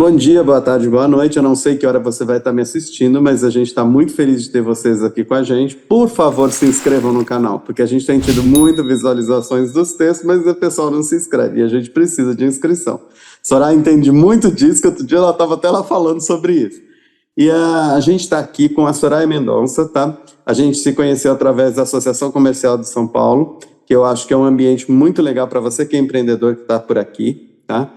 Bom dia, boa tarde, boa noite. Eu não sei que hora você vai estar me assistindo, mas a gente está muito feliz de ter vocês aqui com a gente. Por favor, se inscrevam no canal, porque a gente tem tido muitas visualizações dos textos, mas o pessoal não se inscreve e a gente precisa de inscrição. Soraya entende muito disso, que outro dia ela estava até lá falando sobre isso. E a gente está aqui com a Soraya Mendonça, tá? A gente se conheceu através da Associação Comercial de São Paulo, que eu acho que é um ambiente muito legal para você que é empreendedor que está por aqui, tá?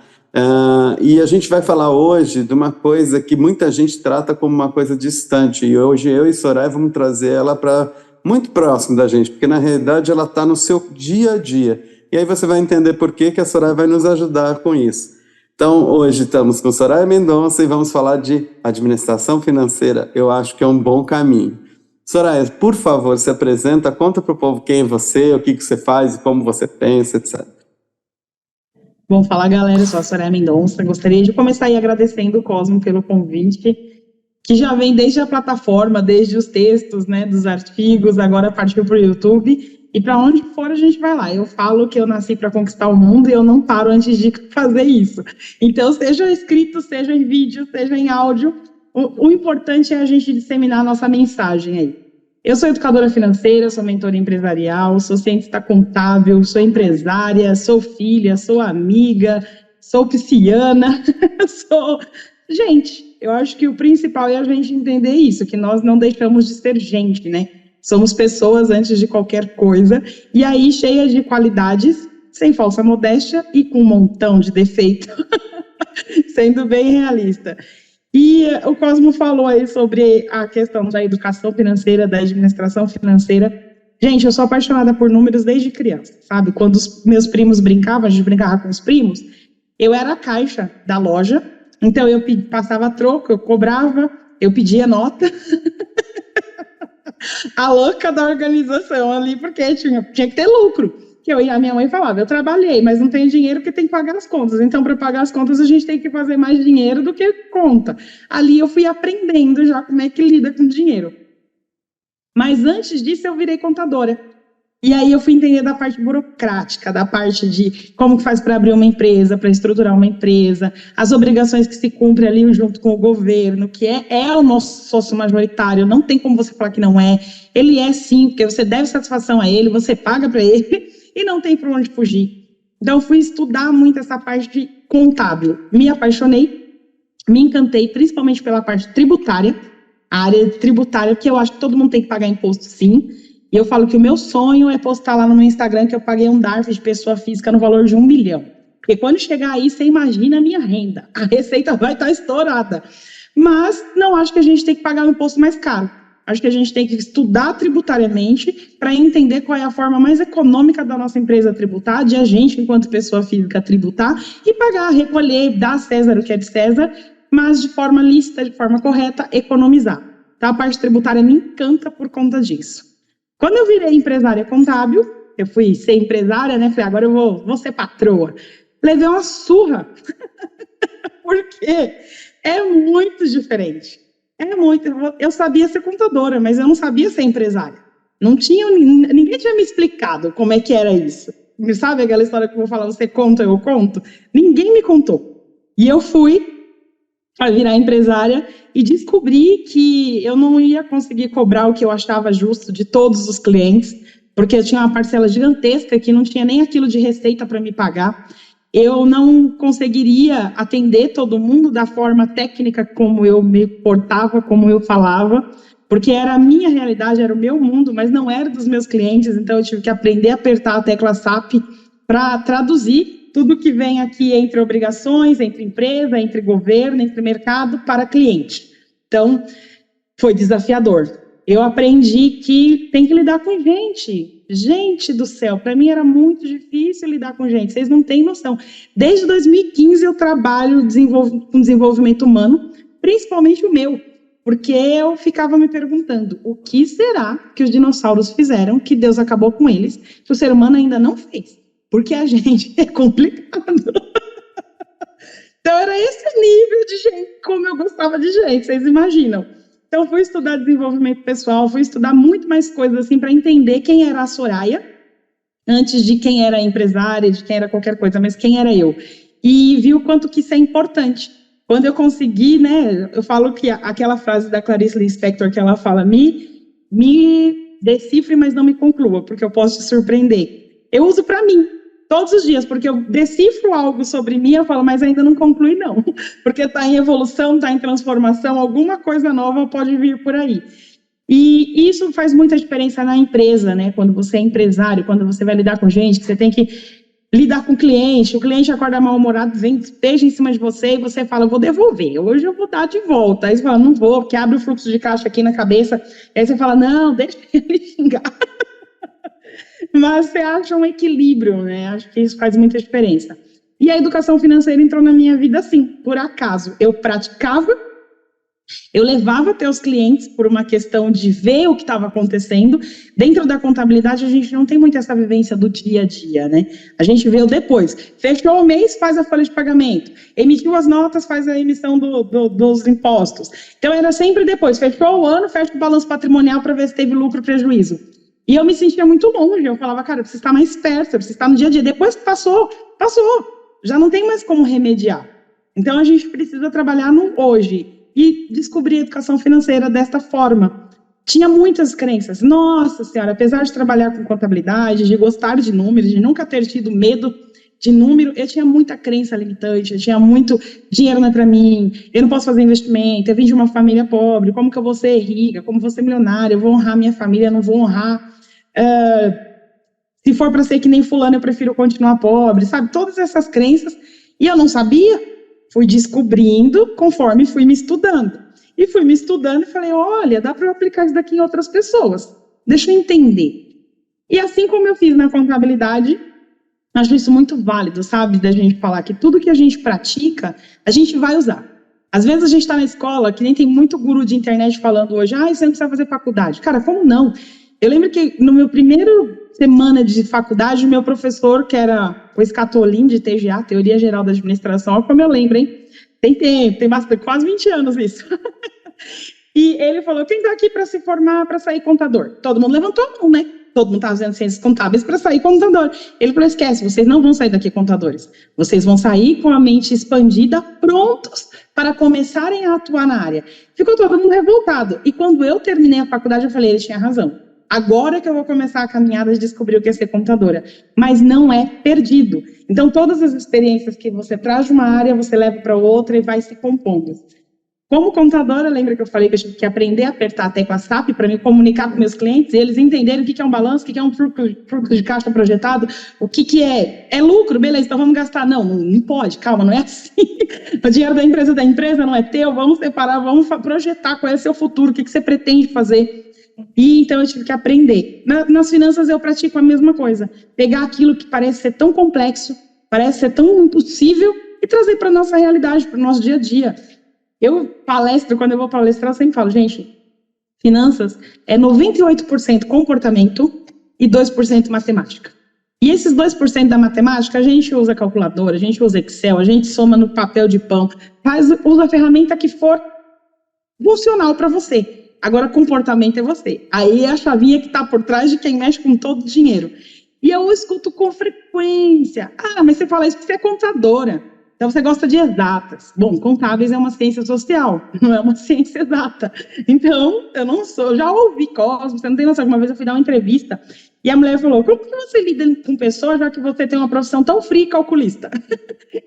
E a gente vai falar hoje de uma coisa que muita gente trata como uma coisa distante, e hoje eu e Soraya vamos trazer ela para muito próximo da gente, porque na realidade ela está no seu dia a dia, e aí você vai entender por que a Soraya vai nos ajudar com isso. Então, hoje estamos com Soraya Mendonça e vamos falar de administração financeira. Eu acho que é um bom caminho. Soraya, por favor, se apresenta, conta para o povo quem é você, o que você faz, como você pensa, etc. Bom, fala galera, eu sou a Soraya Mendonça. Gostaria de começar aí agradecendo o Cosmo pelo convite, que já vem desde a plataforma, desde os textos, né, dos artigos, agora partiu para o YouTube, e para onde for a gente vai lá. Eu falo que eu nasci para conquistar o mundo e eu não paro antes de fazer isso. Então, seja escrito, seja em vídeo, seja em áudio, o importante é a gente disseminar a nossa mensagem aí. Eu sou educadora financeira, sou mentora empresarial, sou cientista contábil, sou empresária, sou filha, sou amiga, sou pisciana, sou... Gente, eu acho que o principal é a gente entender isso, que nós não deixamos de ser gente, né? Somos pessoas antes de qualquer coisa, e aí cheias de qualidades, sem falsa modéstia e com um montão de defeito, sendo bem realista. E o Cosmo falou aí sobre a questão da educação financeira, da administração financeira. Gente, eu sou apaixonada por números desde criança, sabe? Quando os meus primos brincavam, a gente brincava com os primos, eu era a caixa da loja, então eu passava troco, eu cobrava, eu pedia nota. A louca da organização ali, porque tinha que ter lucro. A minha mãe falava, eu trabalhei, mas não tenho dinheiro porque tem que pagar as contas. Então, para pagar as contas, a gente tem que fazer mais dinheiro do que conta. Ali eu fui aprendendo já como é que lida com dinheiro. Mas antes disso, eu virei contadora. E aí eu fui entender da parte burocrática, da parte de como que faz para abrir uma empresa, para estruturar uma empresa, as obrigações que se cumprem ali junto com o governo, que é o nosso sócio majoritário, não tem como você falar que não é. Ele é sim, porque você deve satisfação a ele, você paga para ele e não tem para onde fugir. Então eu fui estudar muito essa parte contábil. Me apaixonei, me encantei, principalmente pela parte tributária, a área tributária, porque eu acho que todo mundo tem que pagar imposto sim. E eu falo que o meu sonho é postar lá no meu Instagram que eu paguei um DARF de pessoa física no valor de 1 milhão. Porque quando chegar aí, você imagina a minha renda. A receita vai estar estourada. Mas não acho que a gente tem que pagar um imposto mais caro. Acho que a gente tem que estudar tributariamente para entender qual é a forma mais econômica da nossa empresa tributar, de a gente, enquanto pessoa física, tributar e pagar, recolher, dar a César o que é de César, mas de forma lícita, de forma correta, economizar. Tá? A parte tributária me encanta por conta disso. Quando eu virei empresária contábil, eu fui ser empresária, né? Falei, agora eu vou ser patroa. Levei uma surra. Porque é muito diferente. É muito. Eu sabia ser contadora, mas eu não sabia ser empresária. Ninguém tinha me explicado como é que era isso. Sabe aquela história que eu vou falar, você conta, eu conto? Ninguém me contou. E eu fui a virar empresária e descobri que eu não ia conseguir cobrar o que eu achava justo de todos os clientes, porque eu tinha uma parcela gigantesca que não tinha nem aquilo de receita para me pagar. Eu não conseguiria atender todo mundo da forma técnica como eu me portava, como eu falava, porque era a minha realidade, era o meu mundo, mas não era dos meus clientes, então eu tive que aprender a apertar a tecla SAP para traduzir tudo que vem aqui entre obrigações, entre empresa, entre governo, entre mercado, para cliente. Então, foi desafiador. Eu aprendi que tem que lidar com gente. Gente do céu, para mim era muito difícil lidar com gente, vocês não têm noção. Desde 2015 eu trabalho com desenvolvimento humano, principalmente o meu, porque eu ficava me perguntando, o que será que os dinossauros fizeram, que Deus acabou com eles, que o ser humano ainda não fez? Porque a gente é complicado. Então, era esse nível de gente, como eu gostava de gente, vocês imaginam. Então, fui estudar desenvolvimento pessoal, fui estudar muito mais coisas assim para entender quem era a Soraya, antes de quem era a empresária, de quem era qualquer coisa, mas quem era eu. E vi o quanto que isso é importante. quando eu consegui, né, eu falo que aquela frase da Clarice Lispector que ela fala, me decifre, mas não me conclua, porque eu posso te surpreender. Eu uso para mim, todos os dias, porque eu decifro algo sobre mim, eu falo, mas ainda não conclui não, porque está em evolução, está em transformação, alguma coisa nova pode vir por aí. E isso faz muita diferença na empresa, né? Quando você é empresário, quando você vai lidar com gente, que você tem que lidar com o cliente acorda mal-humorado, vem, esteja em cima de você, e você fala, vou devolver, hoje eu vou dar de volta. Aí você fala, não vou, porque abre o fluxo de caixa aqui na cabeça, aí você fala, não, deixa ele xingar. Mas você acha um equilíbrio, né? Acho que isso faz muita diferença. E a educação financeira entrou na minha vida assim, por acaso. Eu praticava, eu levava até os clientes por uma questão de ver o que estava acontecendo. Dentro da contabilidade, a gente não tem muito essa vivência do dia a dia, né? A gente vê o depois. Fechou o mês, faz a folha de pagamento. Emitiu as notas, faz a emissão dos impostos. Então, era sempre depois. Fechou o ano, fecha o balanço patrimonial para ver se teve lucro ou prejuízo. E eu me sentia muito longe. Eu falava, cara, eu preciso estar mais perto, eu preciso estar no dia a dia. Depois que passou. Já não tem mais como remediar. Então, a gente precisa trabalhar no hoje. E descobri a educação financeira desta forma. Tinha muitas crenças. Nossa Senhora, apesar de trabalhar com contabilidade, de gostar de números, de nunca ter tido medo de número, eu tinha muita crença limitante, eu tinha muito dinheiro não é para mim, eu não posso fazer investimento, eu vim de uma família pobre, como que eu vou ser rica, como vou ser milionária, eu vou honrar minha família, eu não vou honrar. Se for para ser que nem fulano, eu prefiro continuar pobre, sabe? Todas essas crenças. E eu não sabia. Fui descobrindo conforme fui me estudando. E fui me estudando e falei, olha, dá para eu aplicar isso daqui em outras pessoas. Deixa eu entender. E assim como eu fiz na contabilidade, acho isso muito válido, sabe? Da gente falar que tudo que a gente pratica, a gente vai usar. Às vezes a gente está na escola, que nem tem muito guru de internet falando hoje, você não precisa fazer faculdade. Cara, como não? Eu lembro que no meu primeiro semana de faculdade, o meu professor, que era o Escatolin de TGA, Teoria Geral da Administração, como eu lembro, hein? Tem tempo, tem bastante, quase 20 anos isso. E ele falou, quem está aqui para se formar, para sair contador? Todo mundo levantou a mão, né? Todo mundo estava fazendo ciências contábeis para sair contador. Ele falou, esquece, vocês não vão sair daqui contadores. Vocês vão sair com a mente expandida, prontos para começarem a atuar na área. Ficou todo mundo revoltado. E quando eu terminei a faculdade, eu falei, ele tinha razão. Agora que eu vou começar a caminhada de descobrir o que é ser contadora. Mas não é perdido. Então, todas as experiências que você traz de uma área, você leva para outra e vai se compondo. Como contadora, lembra que eu falei que eu tive que aprender a apertar a tecla SAP para me comunicar com meus clientes, e eles entenderem o que é um balanço, o que é um fluxo de caixa projetado, o que é. É lucro, beleza, então vamos gastar. Não pode, calma, não é assim. O dinheiro da empresa não é teu, vamos separar, vamos projetar qual é o seu futuro, o que você pretende fazer. E então eu tive que aprender. Nas finanças eu pratico a mesma coisa. Pegar aquilo que parece ser tão complexo, parece ser tão impossível e trazer para a nossa realidade, para o nosso dia a dia. Quando eu vou palestrar, eu sempre falo, gente, finanças é 98% comportamento e 2% matemática. E esses 2% da matemática, a gente usa calculadora, a gente usa Excel, a gente soma no papel de pão, usa a ferramenta que for funcional para você. Agora, comportamento é você. Aí é a chavinha que está por trás de quem mexe com todo o dinheiro. E eu escuto com frequência. Mas você fala isso porque você é contadora. Então, você gosta de exatas. Bom, contábeis é uma ciência social, não é uma ciência exata. Então, eu não sou. Já ouvi Cosmos, você não tem noção. Uma vez eu fui dar uma entrevista e a mulher falou, como que você lida com pessoas já que você tem uma profissão tão fria e calculista?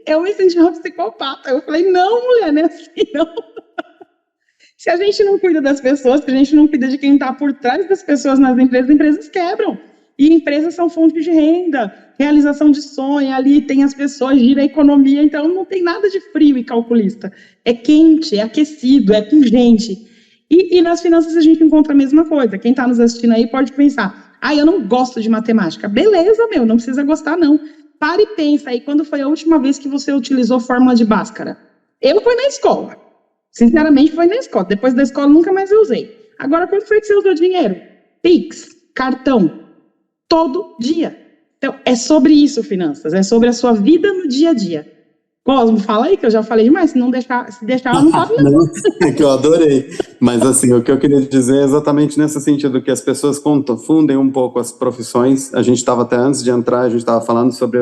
Eu me senti uma psicopata. Eu falei, não, mulher, não é assim, não. Se a gente não cuida das pessoas, se a gente não cuida de quem está por trás das pessoas nas empresas, as empresas quebram. E empresas são fontes de renda, realização de sonho, ali tem as pessoas, gira a economia, então não tem nada de frio e calculista. É quente, é aquecido, é com gente. E nas finanças a gente encontra a mesma coisa. Quem está nos assistindo aí pode pensar, eu não gosto de matemática. Beleza, não precisa gostar não. Para e pensa aí, quando foi a última vez que você utilizou fórmula de Bhaskara? Eu fui na escola. Sinceramente, foi na escola. Depois da escola, nunca mais eu usei. Agora, quando foi que você usou dinheiro? Pix, cartão, todo dia. Então, é sobre isso, finanças. É sobre a sua vida no dia a dia. Cosmo, fala aí, que eu já falei demais. Se deixar, eu não falo não. É que eu adorei. Mas, assim, o que eu queria dizer é exatamente nesse sentido, que as pessoas confundem um pouco as profissões. A gente estava até antes de entrar, a gente estava falando sobre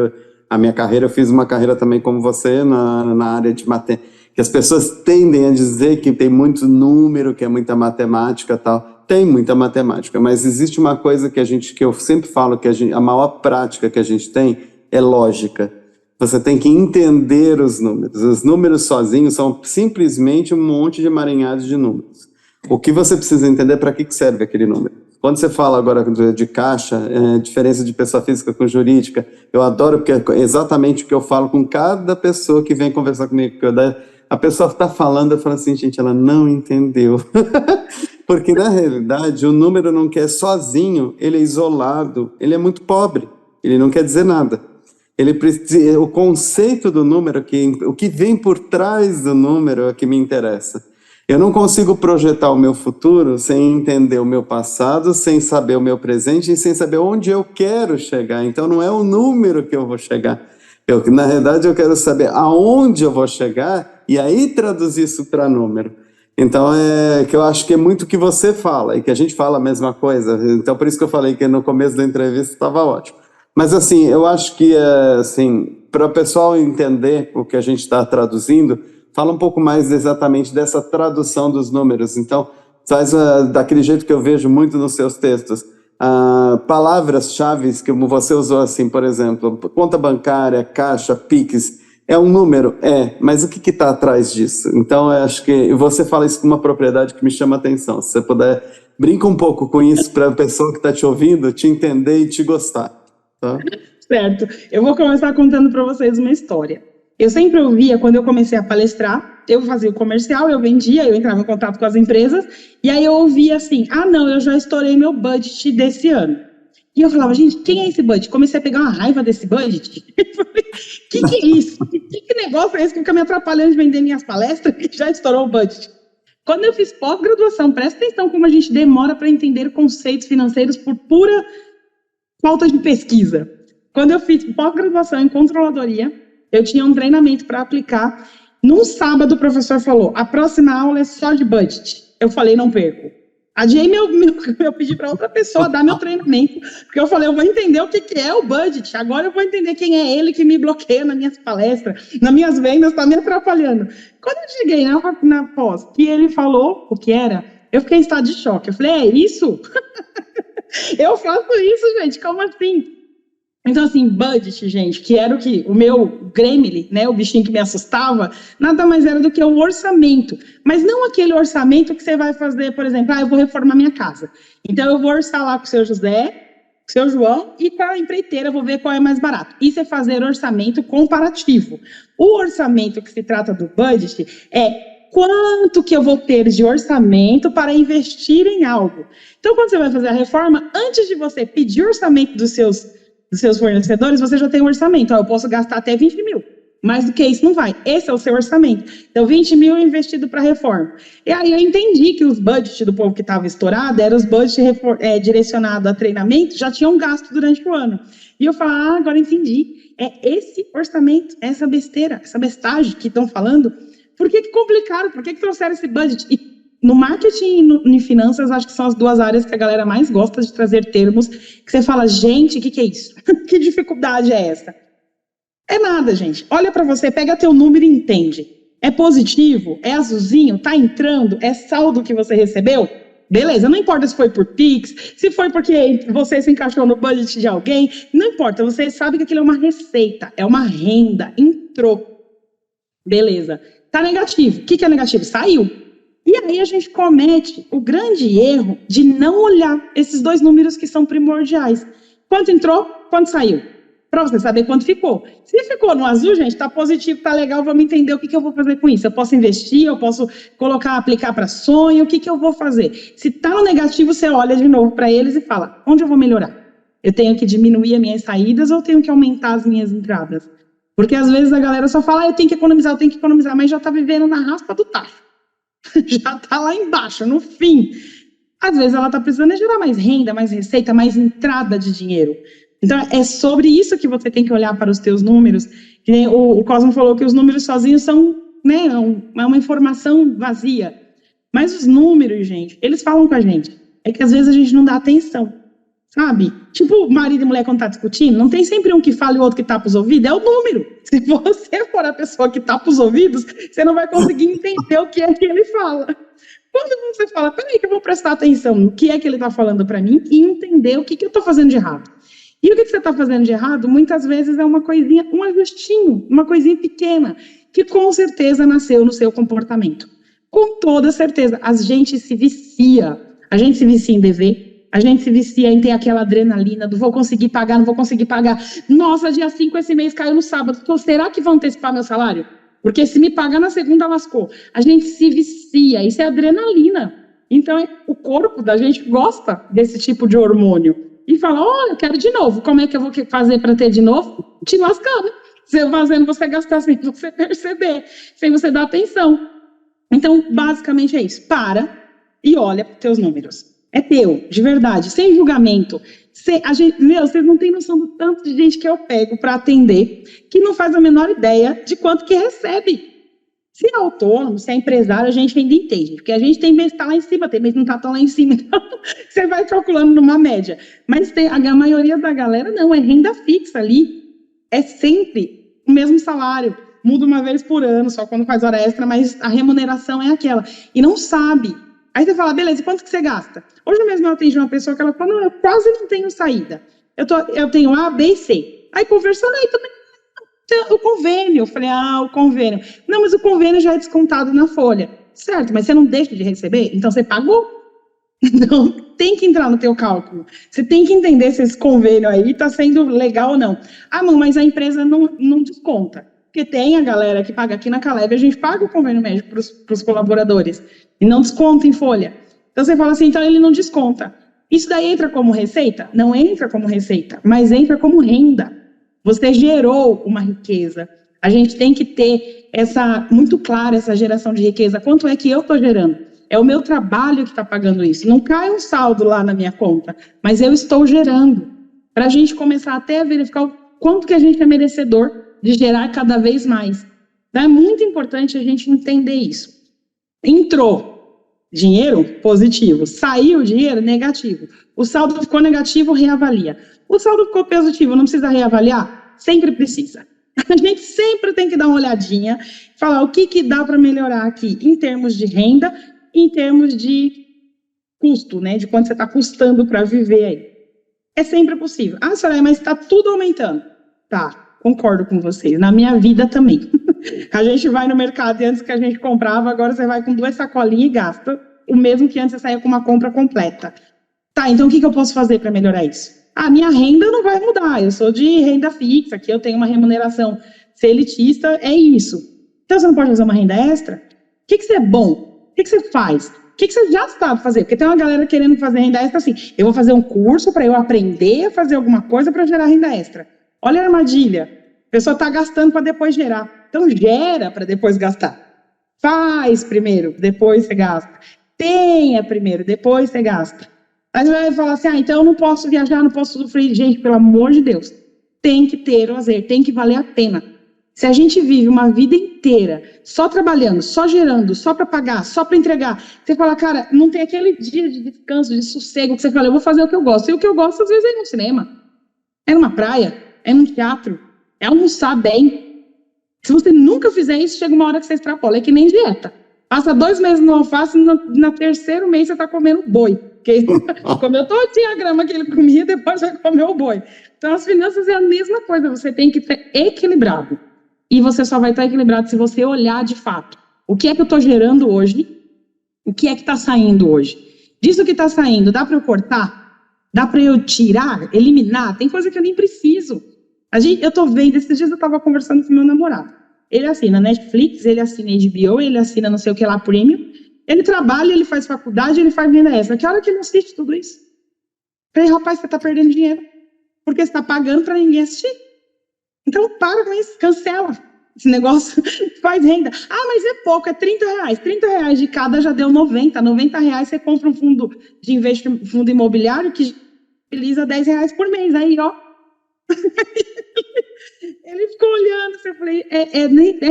a minha carreira. Eu fiz uma carreira também como você na área de matemática. que as pessoas tendem a dizer que tem muito número, que é muita matemática e tal. Tem muita matemática, mas existe uma coisa que eu sempre falo, que a maior prática que a gente tem é lógica. Você tem que entender os números. Os números sozinhos são simplesmente um monte de emaranhados de números. O que você precisa entender é para que serve aquele número. Quando você fala agora de caixa, diferença de pessoa física com jurídica, eu adoro, porque é exatamente o que eu falo com cada pessoa que vem conversar comigo. A pessoa está falando, eu falo assim, gente, ela não entendeu. Porque, na realidade, o número não quer sozinho, ele é isolado, ele é muito pobre, ele não quer dizer nada. O conceito do número, o que vem por trás do número é o que me interessa. Eu não consigo projetar o meu futuro sem entender o meu passado, sem saber o meu presente e sem saber onde eu quero chegar. Então, não é o número que eu vou chegar. Na realidade, eu quero saber aonde eu vou chegar e aí traduzir isso para número. Então, que eu acho que é muito o que você fala e que a gente fala a mesma coisa. Então, por isso que eu falei que no começo da entrevista estava ótimo. Mas, assim, eu acho que, assim, para o pessoal entender o que a gente está traduzindo, fala um pouco mais exatamente dessa tradução dos números. Então, faz daquele jeito que eu vejo muito nos seus textos. Palavras-chave que você usou, assim, por exemplo, conta bancária, caixa, Pix, é um número? Mas o que está atrás disso? Então, eu acho que você fala isso com uma propriedade que me chama a atenção. Se você puder, brinca um pouco com isso para a pessoa que está te ouvindo te entender e te gostar. Tá? Certo. Eu vou começar contando para vocês uma história. Eu sempre ouvia, quando eu comecei a palestrar, eu fazia o comercial, eu vendia, eu entrava em contato com as empresas, e aí eu ouvia assim, não, eu já estourei meu budget desse ano. E eu falava, gente, quem é esse budget? Comecei a pegar uma raiva desse budget. Que é isso? Que negócio é esse que fica me atrapalhando de vender minhas palestras e já estourou o budget? Quando eu fiz pós-graduação, presta atenção como a gente demora para entender conceitos financeiros por pura falta de pesquisa. Quando eu fiz pós-graduação em controladoria, eu tinha um treinamento para aplicar. Num sábado, o professor falou, a próxima aula é só de budget. Eu falei, não perco. Adiei eu pedi para outra pessoa dar meu treinamento, porque eu falei, eu vou entender o que é o budget, agora eu vou entender quem é ele que me bloqueia nas minhas palestras, nas minhas vendas, está me atrapalhando. Quando eu cheguei na pós, que ele falou o que era, eu fiquei em estado de choque. Eu falei, é isso? Eu faço isso, gente, como assim? Então, assim, budget, gente, que era o meu gremlin, né, o bichinho que me assustava, nada mais era do que o orçamento. Mas não aquele orçamento que você vai fazer, por exemplo, eu vou reformar minha casa. Então, eu vou orçar lá com o seu José, com o seu João e com a empreiteira, vou ver qual é mais barato. Isso é fazer orçamento comparativo. O orçamento que se trata do budget é quanto que eu vou ter de orçamento para investir em algo. Então, quando você vai fazer a reforma, antes de você pedir orçamento dos seus fornecedores, você já tem um orçamento. Eu posso gastar até 20 mil. Mais do que isso não vai. Esse é o seu orçamento. Então, 20 mil investido para reforma. E aí eu entendi que os budgets do povo que estava estourado eram os budgets direcionados a treinamento, já tinham gasto durante o ano. E eu falo, agora entendi. É esse orçamento, essa besteira, essa bestagem que estão falando. Por que complicaram? Por que trouxeram esse budget? E no marketing e em finanças, acho que são as duas áreas que a galera mais gosta de trazer termos, que você fala, gente, o que é isso? Que dificuldade é essa? É nada, gente. Olha para você, pega teu número e entende. É positivo? É azulzinho? Tá entrando? É saldo que você recebeu? Beleza, não importa se foi por Pix, se foi porque você se encaixou no budget de alguém, não importa, você sabe que aquilo é uma receita, é uma renda, entrou. Beleza. Tá negativo. O que é negativo? Saiu. E aí a gente comete o grande erro de não olhar esses dois números que são primordiais. Quanto entrou, quanto saiu. Para você saber quanto ficou. Se ficou no azul, gente, está positivo, está legal, vamos entender o que eu vou fazer com isso. Eu posso investir, eu posso aplicar para sonho, o que eu vou fazer. Se está no negativo, você olha de novo para eles e fala, onde eu vou melhorar? Eu tenho que diminuir as minhas saídas ou eu tenho que aumentar as minhas entradas? Porque às vezes a galera só fala, eu tenho que economizar, mas já está vivendo na raspa do tacho. Já está lá embaixo, no fim. Às vezes ela está precisando gerar mais renda, mais receita, mais entrada de dinheiro. Então, é sobre isso que você tem que olhar para os teus números. O Cosmo falou que os números sozinhos são, né, uma informação vazia. Mas os números, gente, eles falam com a gente. É que às vezes a gente não dá atenção. sabe? Tipo, marido e mulher quando tá discutindo, não tem sempre um que fala e o outro que tapa os ouvidos, é o número. Se você for a pessoa que tapa os ouvidos, você não vai conseguir entender o que é que ele fala. Quando você fala, peraí que eu vou prestar atenção no que é que ele tá falando para mim e entender o que eu tô fazendo de errado. E o que você tá fazendo de errado, muitas vezes é uma coisinha, um ajustinho, uma coisinha pequena, que com certeza nasceu no seu comportamento. Com toda certeza, a gente se vicia em dever, a gente se vicia em ter aquela adrenalina do vou conseguir pagar, não vou conseguir pagar. Nossa, dia 5 esse mês caiu no sábado. Então, será que vão antecipar meu salário? Porque se me pagar na segunda, lascou. A gente se vicia, isso é adrenalina. Então, o corpo da gente gosta desse tipo de hormônio. E fala, olha, eu quero de novo. Como é que eu vou fazer para ter de novo? Te lascando. Você fazendo você gastar sem você perceber, sem você dar atenção. Então, basicamente é isso. Para e olha para os teus números. É teu, de verdade, sem julgamento. Vocês não têm noção do tanto de gente que eu pego para atender que não faz a menor ideia de quanto que recebe. Se é autônomo, se é empresário, a gente ainda entende. Porque a gente tem mês que está lá em cima, tem mês que não está tão lá em cima. Então, você vai calculando numa média. Mas a maioria da galera não, é renda fixa ali. É sempre o mesmo salário. Muda uma vez por ano, só quando faz hora extra, mas a remuneração é aquela. E não sabe. Aí você fala, beleza, quanto que você gasta? Hoje mesmo eu atendi uma pessoa que ela falou, não, eu quase não tenho saída. Eu tenho A, B e C. Aí conversando, aí também o convênio. Eu falei, o convênio. Não, mas o convênio já é descontado na folha. Certo, mas você não deixa de receber? Então você pagou. Então tem que entrar no teu cálculo. Você tem que entender se esse convênio aí está sendo legal ou não. Não, mas a empresa não desconta. Porque tem a galera que paga aqui na Caleb, a gente paga o convênio médico para os colaboradores. E não desconta em folha. Então você fala assim, então ele não desconta. Isso daí entra como receita? Não entra como receita, mas entra como renda. Você gerou uma riqueza. A gente tem que ter muito clara essa geração de riqueza. Quanto é que eu estou gerando? É o meu trabalho que está pagando isso. Não cai um saldo lá na minha conta, mas eu estou gerando. Para a gente começar até a verificar o quanto que a gente é merecedor de gerar cada vez mais. Então, é muito importante a gente entender isso. Entrou dinheiro, positivo. Saiu dinheiro, negativo. O saldo ficou negativo, reavalia. O saldo ficou positivo, não precisa reavaliar? Sempre precisa. A gente sempre tem que dar uma olhadinha, falar o que dá para melhorar aqui, em termos de renda, em termos de custo, né? De quanto você está custando para viver aí. É sempre possível. Soraya, mas está tudo aumentando. Tá, concordo com vocês. Na minha vida também. A gente vai no mercado e antes que a gente comprava, agora você vai com 2 sacolinhas e gasta o mesmo que antes você saía com uma compra completa. Tá, então o que eu posso fazer para melhorar isso? A minha renda não vai mudar, eu sou de renda fixa, aqui eu tenho uma remuneração ser elitista, é isso. Então você não pode fazer uma renda extra? O que você é bom? O que você faz? O que você já sabe fazer? Porque tem uma galera querendo fazer renda extra assim, eu vou fazer um curso para eu aprender a fazer alguma coisa para gerar renda extra. Olha a armadilha, a pessoa está gastando para depois gerar. Então gera para depois gastar. Faz primeiro, depois você gasta. Tenha primeiro, depois você gasta. Aí você vai falar assim, então eu não posso viajar, não posso sofrer. Gente, pelo amor de Deus, tem que ter lazer, tem que valer a pena. Se a gente vive uma vida inteira só trabalhando, só gerando, só para pagar, só para entregar, você fala, cara, não tem aquele dia de descanso, de sossego, que você fala, eu vou fazer o que eu gosto. E o que eu gosto, às vezes, é ir no cinema, é numa praia, é num teatro, é almoçar bem. Se você nunca fizer isso, chega uma hora que você extrapola, é que nem dieta. Passa 2 meses no alface, no terceiro mês você está comendo boi. Porque comeu todinha a grama que ele comia, depois vai comer o boi. Então, as finanças é a mesma coisa, você tem que ser equilibrado. E você só vai estar equilibrado se você olhar de fato. O que é que eu estou gerando hoje? O que é que está saindo hoje? Disso que está saindo, dá para eu cortar? Dá para eu tirar, eliminar? Tem coisa que eu nem preciso. Eu estou vendo, esses dias eu estava conversando com meu namorado. Ele assina Netflix, ele assina HBO, ele assina não sei o que lá, Premium. Ele trabalha, ele faz faculdade, ele faz renda extra. Que hora que ele assiste tudo isso? Falei, rapaz, você está perdendo dinheiro. Porque você está pagando para ninguém assistir. Então, para com isso, cancela esse negócio, faz renda. Mas é pouco, é R$30. R$30 de cada já deu 90. R$90 você compra um fundo de investimento, fundo imobiliário que utiliza R$10 por mês. Aí, ó. Ele ficou olhando, eu falei,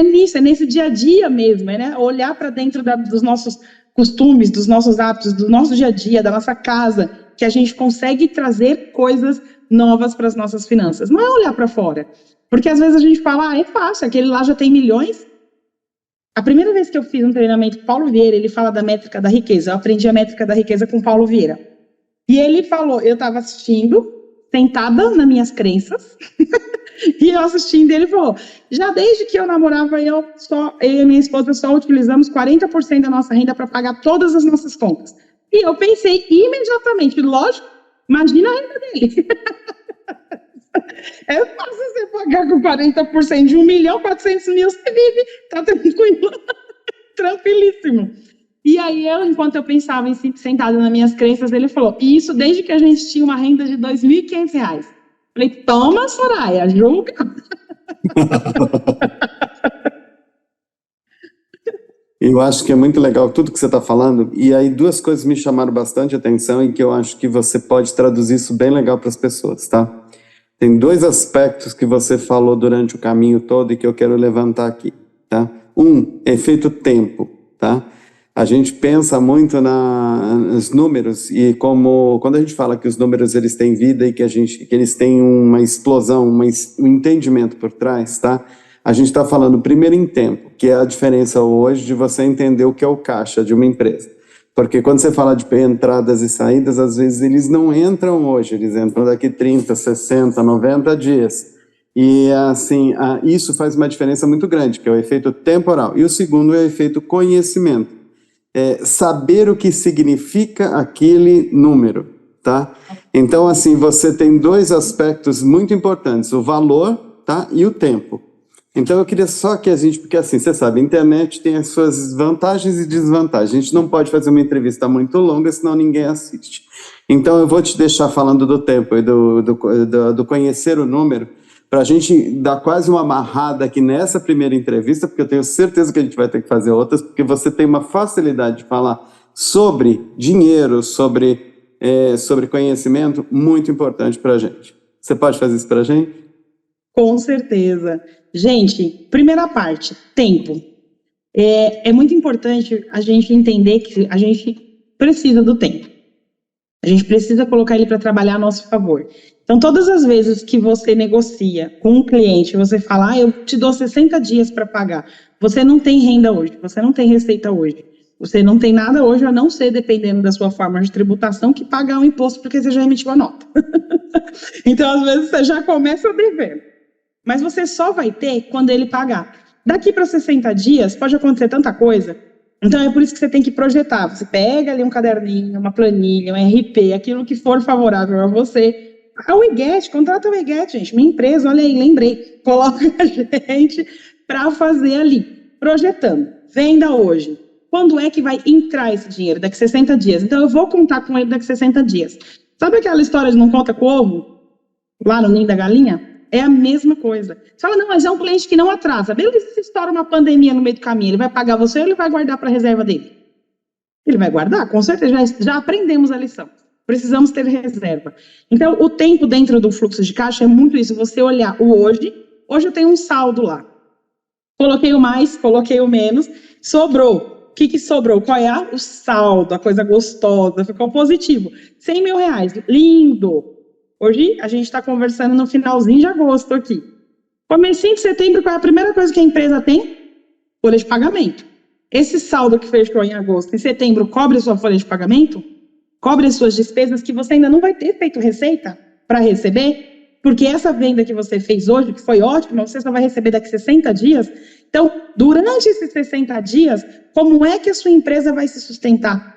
nisso, é nesse dia a dia mesmo, né? Olhar para dentro dos nossos costumes, dos nossos hábitos, do nosso dia a dia, da nossa casa, que a gente consegue trazer coisas novas para as nossas finanças. Não é olhar para fora. Porque às vezes a gente fala, é fácil, aquele lá já tem milhões. A primeira vez que eu fiz um treinamento com o Paulo Vieira, ele fala da métrica da riqueza. Eu aprendi a métrica da riqueza com o Paulo Vieira. E ele falou, eu estava assistindo, sentada nas minhas crenças, e eu assistindo, ele falou, já desde que eu namorava, eu e minha esposa só utilizamos 40% da nossa renda para pagar todas as nossas contas. E eu pensei imediatamente, lógico, imagina a renda dele. É fácil você pagar com 40% de 1.400.000, você vive, tá tranquilo, tranquilíssimo. E aí, enquanto eu pensava em sentada nas minhas crenças, ele falou, e isso desde que a gente tinha uma renda de R$2.500. Falei, toma, Soraya, julga. Eu acho que é muito legal tudo que você está falando, e aí duas coisas me chamaram bastante atenção e que eu acho que você pode traduzir isso bem legal para as pessoas, tá? Tem dois aspectos que você falou durante o caminho todo e que eu quero levantar aqui, tá? Efeito tempo, tá? A gente pensa muito nos números e quando a gente fala que os números eles têm vida e que eles têm uma explosão, um entendimento por trás, tá? A gente está falando primeiro em tempo, que é a diferença hoje de você entender o que é o caixa de uma empresa. Porque quando você fala de entradas e saídas, às vezes eles não entram hoje, eles entram daqui 30, 60, 90 dias. E assim, isso faz uma diferença muito grande, que é o efeito temporal. E o segundo é o efeito conhecimento. Saber o que significa aquele número, tá? Então, assim, você tem dois aspectos muito importantes, o valor, tá? E o tempo. Então, eu queria só que porque assim, você sabe, a internet tem as suas vantagens e desvantagens. A gente não pode fazer uma entrevista muito longa, senão ninguém assiste. Então, eu vou te deixar falando do tempo e do conhecer o número, para a gente dar quase uma amarrada aqui nessa primeira entrevista, porque eu tenho certeza que a gente vai ter que fazer outras, porque você tem uma facilidade de falar sobre dinheiro, sobre conhecimento, muito importante para a gente. Você pode fazer isso para a gente? Com certeza. Gente, primeira parte, tempo. É muito importante a gente entender que a gente precisa do tempo. A gente precisa colocar ele para trabalhar a nosso favor. Então, todas as vezes que você negocia com um cliente, você fala, eu te dou 60 dias para pagar. Você não tem renda hoje, você não tem receita hoje. Você não tem nada hoje, a não ser, dependendo da sua forma de tributação, que pagar um imposto porque você já emitiu a nota. Então, às vezes, você já começa devendo. Mas você só vai ter quando ele pagar. Daqui para 60 dias, pode acontecer tanta coisa. Então, é por isso que você tem que projetar. Você pega ali um caderninho, uma planilha, um RP, aquilo que for favorável a você. O WeGet, contrata o WeGet, gente. Minha empresa, olha aí, lembrei. Coloca a gente para fazer ali. Projetando. Venda hoje. Quando é que vai entrar esse dinheiro? Daqui 60 dias. Então, eu vou contar com ele daqui 60 dias. Sabe aquela história de não conta com ovo? Lá no ninho da galinha? É a mesma coisa. Você fala, não, mas é um cliente que não atrasa. Beleza, se estoura uma pandemia no meio do caminho, ele vai pagar você ou ele vai guardar para a reserva dele? Ele vai guardar, com certeza. Já aprendemos a lição. Precisamos ter reserva. Então, o tempo dentro do fluxo de caixa é muito isso. Você olhar o hoje. Hoje eu tenho um saldo lá. Coloquei o mais, coloquei o menos. Sobrou. O que sobrou? Qual é o saldo? A coisa gostosa. Ficou positivo. R$100.000. Lindo. Hoje a gente está conversando no finalzinho de agosto aqui. Comecinho de setembro, qual é a primeira coisa que a empresa tem? Folha de pagamento. Esse saldo que fechou em agosto, em setembro, cobre a sua folha de pagamento? Cobre as suas despesas que você ainda não vai ter feito receita para receber? Porque essa venda que você fez hoje, que foi ótima, você só vai receber daqui 60 dias. Então, durante esses 60 dias, como é que a sua empresa vai se sustentar?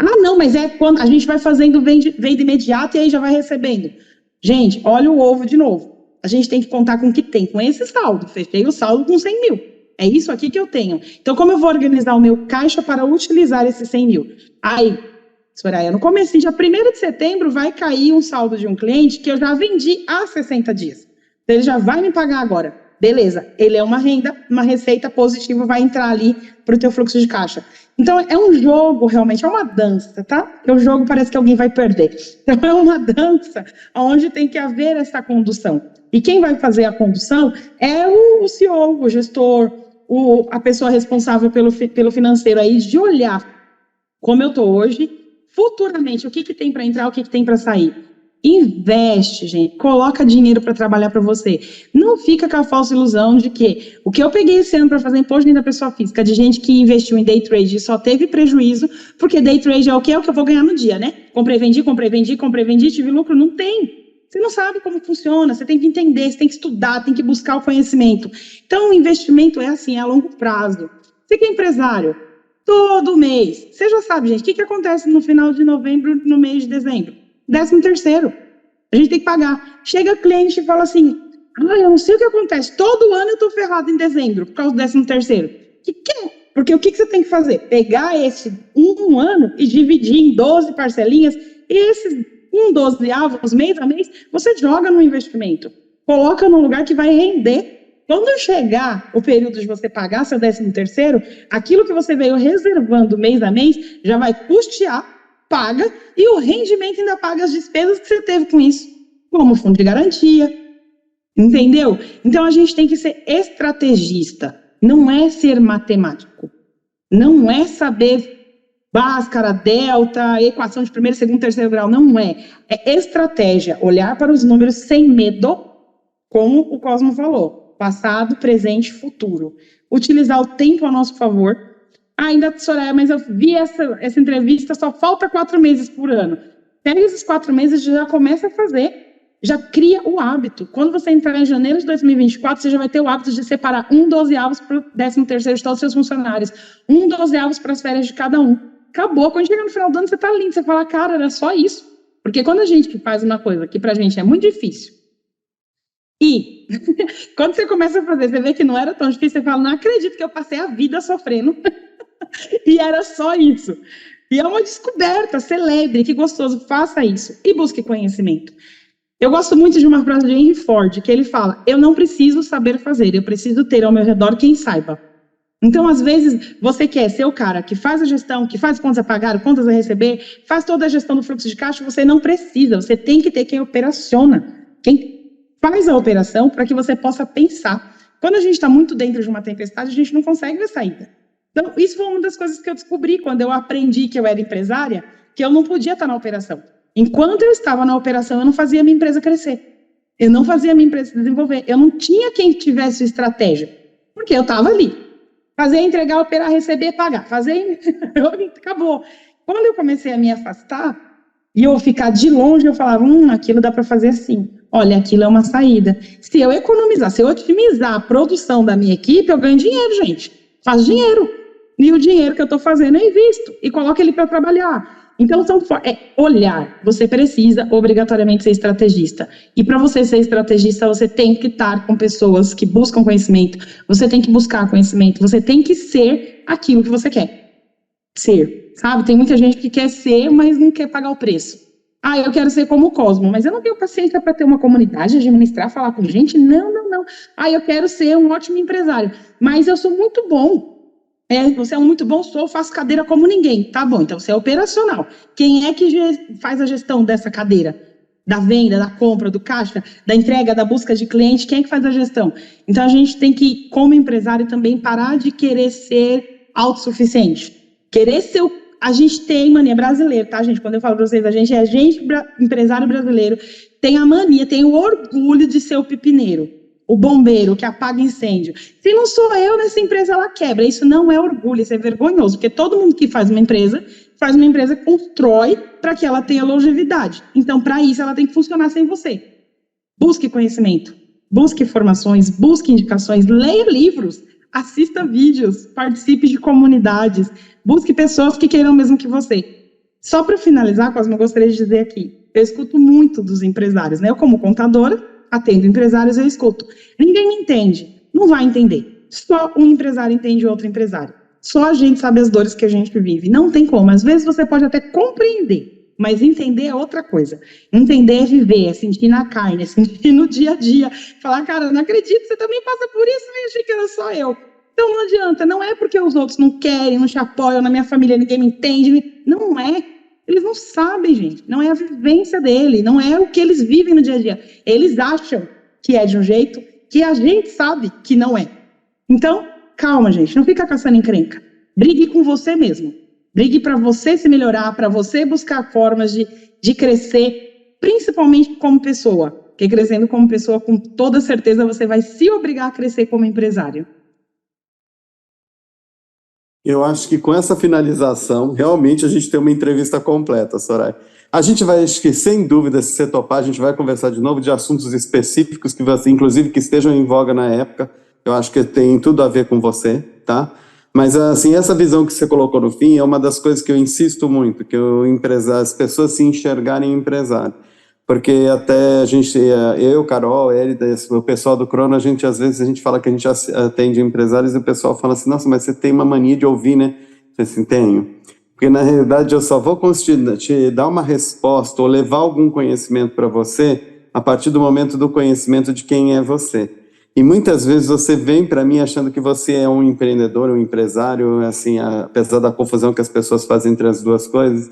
Ah, não, mas é quando a gente vai fazendo venda imediata e aí já vai recebendo. Gente, olha o ovo de novo. A gente tem que contar com o que tem, com esse saldo. Fechei o saldo com 100 mil. É isso aqui que eu tenho. Então, como eu vou organizar o meu caixa para utilizar esses 100 mil? Aí, Soraya, no começo, dia 1º de setembro, vai cair um saldo de um cliente que eu já vendi há 60 dias. Então, ele já vai me pagar agora. Beleza, ele é uma renda, uma receita positiva, vai entrar ali para o teu fluxo de caixa. Então, é um jogo, realmente, é uma dança, tá? Porque o jogo parece que alguém vai perder. Então, é uma dança onde tem que haver essa condução. E quem vai fazer a condução é o CEO, o gestor, a pessoa responsável pelo financeiro aí, de olhar como eu estou hoje, futuramente, o que tem para entrar, o que tem para sair. Investe, gente. Coloca dinheiro para trabalhar para você. Não fica com a falsa ilusão de que o que eu peguei esse ano para fazer imposto de renda da pessoa física, de gente que investiu em day trade e só teve prejuízo, porque day trade é o que eu vou ganhar no dia, né? Comprei, vendi, tive lucro. Não tem. Você não sabe como funciona, você tem que entender, você tem que estudar, tem que buscar o conhecimento. Então, o investimento é assim, é a longo prazo. Você que é empresário, todo mês. Você já sabe, gente, o que acontece no final de novembro, no mês de dezembro? 13º. A gente tem que pagar. Chega cliente e fala assim, eu não sei o que acontece. Todo ano eu estou ferrado em dezembro por causa do 13º. Que é? Porque o que você tem que fazer? Pegar esse um ano e dividir em 12 parcelinhas e esses 12avos, mês a mês, você joga no investimento. Coloca num lugar que vai render. Quando chegar o período de você pagar seu 13º, aquilo que você veio reservando mês a mês já vai custear, paga, e o rendimento ainda paga as despesas que você teve com isso, como fundo de garantia, entendeu? Então a gente tem que ser estrategista, não é ser matemático, não é saber Bhaskara, delta, equação de primeiro, segundo, terceiro grau, não é. É estratégia, olhar para os números sem medo, como o Cosmo falou, passado, presente, futuro. Utilizar o tempo a nosso favor. Ainda, Soraya, mas eu vi essa entrevista, só falta 4 meses por ano. Pega esses 4 meses e já começa a fazer, já cria o hábito. Quando você entrar em janeiro de 2024, você já vai ter o hábito de separar 12avos para o 13º de todos os seus funcionários, 12avos para as férias de cada um. Acabou. Quando chega no final do ano, você tá lindo, você fala, cara, era só isso. Porque quando a gente faz uma coisa que pra gente é muito difícil, e quando você começa a fazer, você vê que não era tão difícil, você fala, não acredito que eu passei a vida sofrendo. E era só isso. E é uma descoberta, celebre, que gostoso, faça isso. E busque conhecimento. Eu gosto muito de uma frase de Henry Ford, que ele fala, eu não preciso saber fazer, eu preciso ter ao meu redor quem saiba. Então, às vezes, você quer ser o cara que faz a gestão, que faz contas a pagar, contas a receber, faz toda a gestão do fluxo de caixa, você não precisa, você tem que ter quem operaciona, quem faz a operação para que você possa pensar. Quando a gente está muito dentro de uma tempestade, a gente não consegue ver saída. Então, isso foi uma das coisas que eu descobri quando eu aprendi que eu era empresária, que eu não podia estar na operação. Enquanto eu estava na operação, eu não fazia a minha empresa crescer. Eu não fazia a minha empresa se desenvolver. Eu não tinha quem tivesse estratégia, porque eu estava ali. Fazer, entregar, operar, receber, pagar. Fazer, acabou. Quando eu comecei a me afastar, e eu ficar de longe, eu falava, aquilo dá para fazer assim. Olha, aquilo é uma saída. Se eu economizar, se eu otimizar a produção da minha equipe, eu ganho dinheiro, gente. Faz dinheiro. E o dinheiro que eu estou fazendo eu invisto. E coloco ele para trabalhar. Então, é olhar. Você precisa, obrigatoriamente, ser estrategista. E para você ser estrategista, você tem que estar com pessoas que buscam conhecimento. Você tem que buscar conhecimento. Você tem que ser aquilo que você quer. Ser, sabe? Tem muita gente que quer ser, mas não quer pagar o preço. Eu quero ser como o Cosmo, mas eu não tenho paciência para ter uma comunidade, administrar, falar com gente. Não. Eu quero ser um ótimo empresário, mas eu sou muito bom. Você é um muito bom, faço cadeira como ninguém. Tá bom, então você é operacional. Quem é que faz a gestão dessa cadeira? Da venda, da compra, do caixa, da entrega, da busca de cliente? Quem é que faz a gestão? Então a gente tem que, como empresário, também parar de querer ser autossuficiente. Querer ser a gente tem mania brasileira, tá, gente? Quando eu falo para vocês, a gente empresário brasileiro, tem a mania, tem o orgulho de ser o pipineiro, o bombeiro que apaga incêndio. Se não sou eu nessa empresa, ela quebra. Isso não é orgulho, isso é vergonhoso, porque todo mundo que faz uma empresa constrói para que ela tenha longevidade. Então, para isso, ela tem que funcionar sem você. Busque conhecimento, busque informações, busque indicações, leia livros, assista vídeos, participe de comunidades, busque pessoas que queiram o mesmo que você. Só para finalizar, Cosmo, eu gostaria de dizer aqui, eu escuto muito dos empresários, né? Eu, como contadora, atendo empresários, eu escuto. Ninguém me entende, não vai entender. Só um empresário entende outro empresário. Só a gente sabe as dores que a gente vive. Não tem como. Às vezes você pode até compreender, mas entender é outra coisa. Entender é viver, é sentir na carne, é sentir no dia a dia. Falar, cara, não acredito, você também passa por isso, eu achei que era só eu. Então não adianta, não é porque os outros não querem, não te apoiam, na minha família ninguém me entende. Não é. Eles não sabem, gente. Não é a vivência dele, não é o que eles vivem no dia a dia. Eles acham que é de um jeito que a gente sabe que não é. Então, calma, gente. Não fica caçando encrenca. Brigue com você mesmo. Brigue para você se melhorar, para você buscar formas de crescer, principalmente como pessoa. Porque crescendo como pessoa, com toda certeza, você vai se obrigar a crescer como empresário. Eu acho que com essa finalização, realmente a gente tem uma entrevista completa, Soraya. A gente vai, acho que sem dúvida, se você topar, a gente vai conversar de novo de assuntos específicos, que você, inclusive que estejam em voga na época. Eu acho que tem tudo a ver com você, tá? Mas, assim, essa visão que você colocou no fim é uma das coisas que eu insisto muito, que as pessoas se enxergarem empresário. Porque até a gente, eu, Carol, Hélida, o pessoal do Crono, às vezes a gente fala que a gente atende empresários e o pessoal fala assim, nossa, mas você tem uma mania de ouvir, né? Eu assim, tenho. Porque na realidade eu só vou te dar uma resposta ou levar algum conhecimento para você a partir do momento do conhecimento de quem é você. E muitas vezes você vem para mim achando que você é um empreendedor, um empresário, assim, apesar da confusão que as pessoas fazem entre as duas coisas.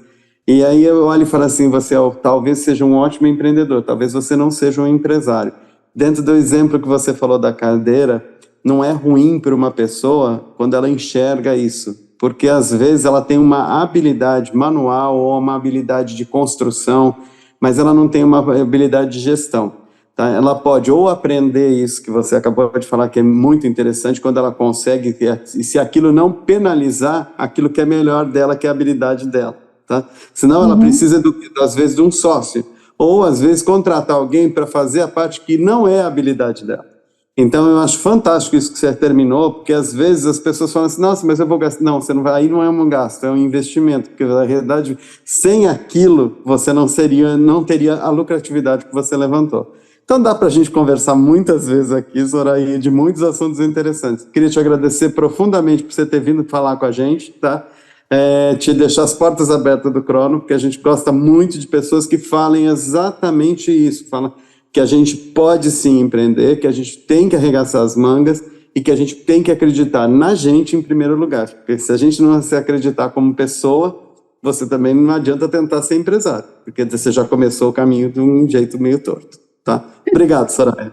E aí eu olho e falo assim, você talvez seja um ótimo empreendedor, talvez você não seja um empresário. Dentro do exemplo que você falou da cadeira, não é ruim para uma pessoa quando ela enxerga isso, porque às vezes ela tem uma habilidade manual ou uma habilidade de construção, mas ela não tem uma habilidade de gestão. Tá? Ela pode ou aprender isso que você acabou de falar, que é muito interessante, quando ela consegue, e se aquilo não penalizar aquilo que é melhor dela, que é a habilidade dela. Tá? Senão ela precisa, às vezes, de um sócio, ou às vezes contratar alguém para fazer a parte que não é a habilidade dela. Então eu acho fantástico isso que você terminou, porque às vezes as pessoas falam assim, nossa, mas eu vou gastar. Não, você não vai, aí não é um gasto, é um investimento, porque na realidade, sem aquilo, você não teria a lucratividade que você levantou. Então dá para a gente conversar muitas vezes aqui, Soraya, de muitos assuntos interessantes. Queria te agradecer profundamente por você ter vindo falar com a gente, tá? Te deixar as portas abertas do Crono, porque a gente gosta muito de pessoas que falem exatamente isso, falam que a gente pode sim empreender, que a gente tem que arregaçar as mangas e que a gente tem que acreditar na gente em primeiro lugar, porque se a gente não se acreditar como pessoa, você também não adianta tentar ser empresário, porque você já começou o caminho de um jeito meio torto, tá? Obrigado, Soraya.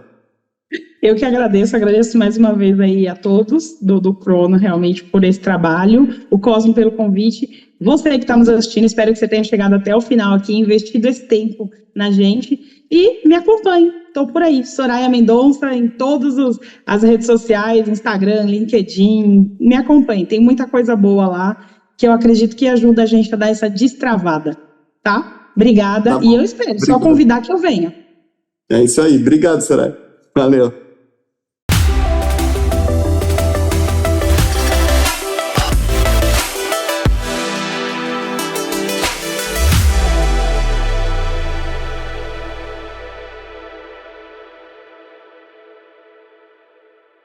Eu que agradeço mais uma vez aí a todos do Crono, realmente, por esse trabalho, o Cosmo pelo convite, você que está nos assistindo, espero que você tenha chegado até o final aqui, investido esse tempo na gente, e me acompanhe, estou por aí, Soraya Mendonça, em todas as redes sociais, Instagram, LinkedIn, me acompanhe, tem muita coisa boa lá, que eu acredito que ajuda a gente a dar essa destravada, tá? Obrigada, Tá bom. e eu espero, só convidar que eu venha. É isso aí, obrigado, Soraya. Valeu.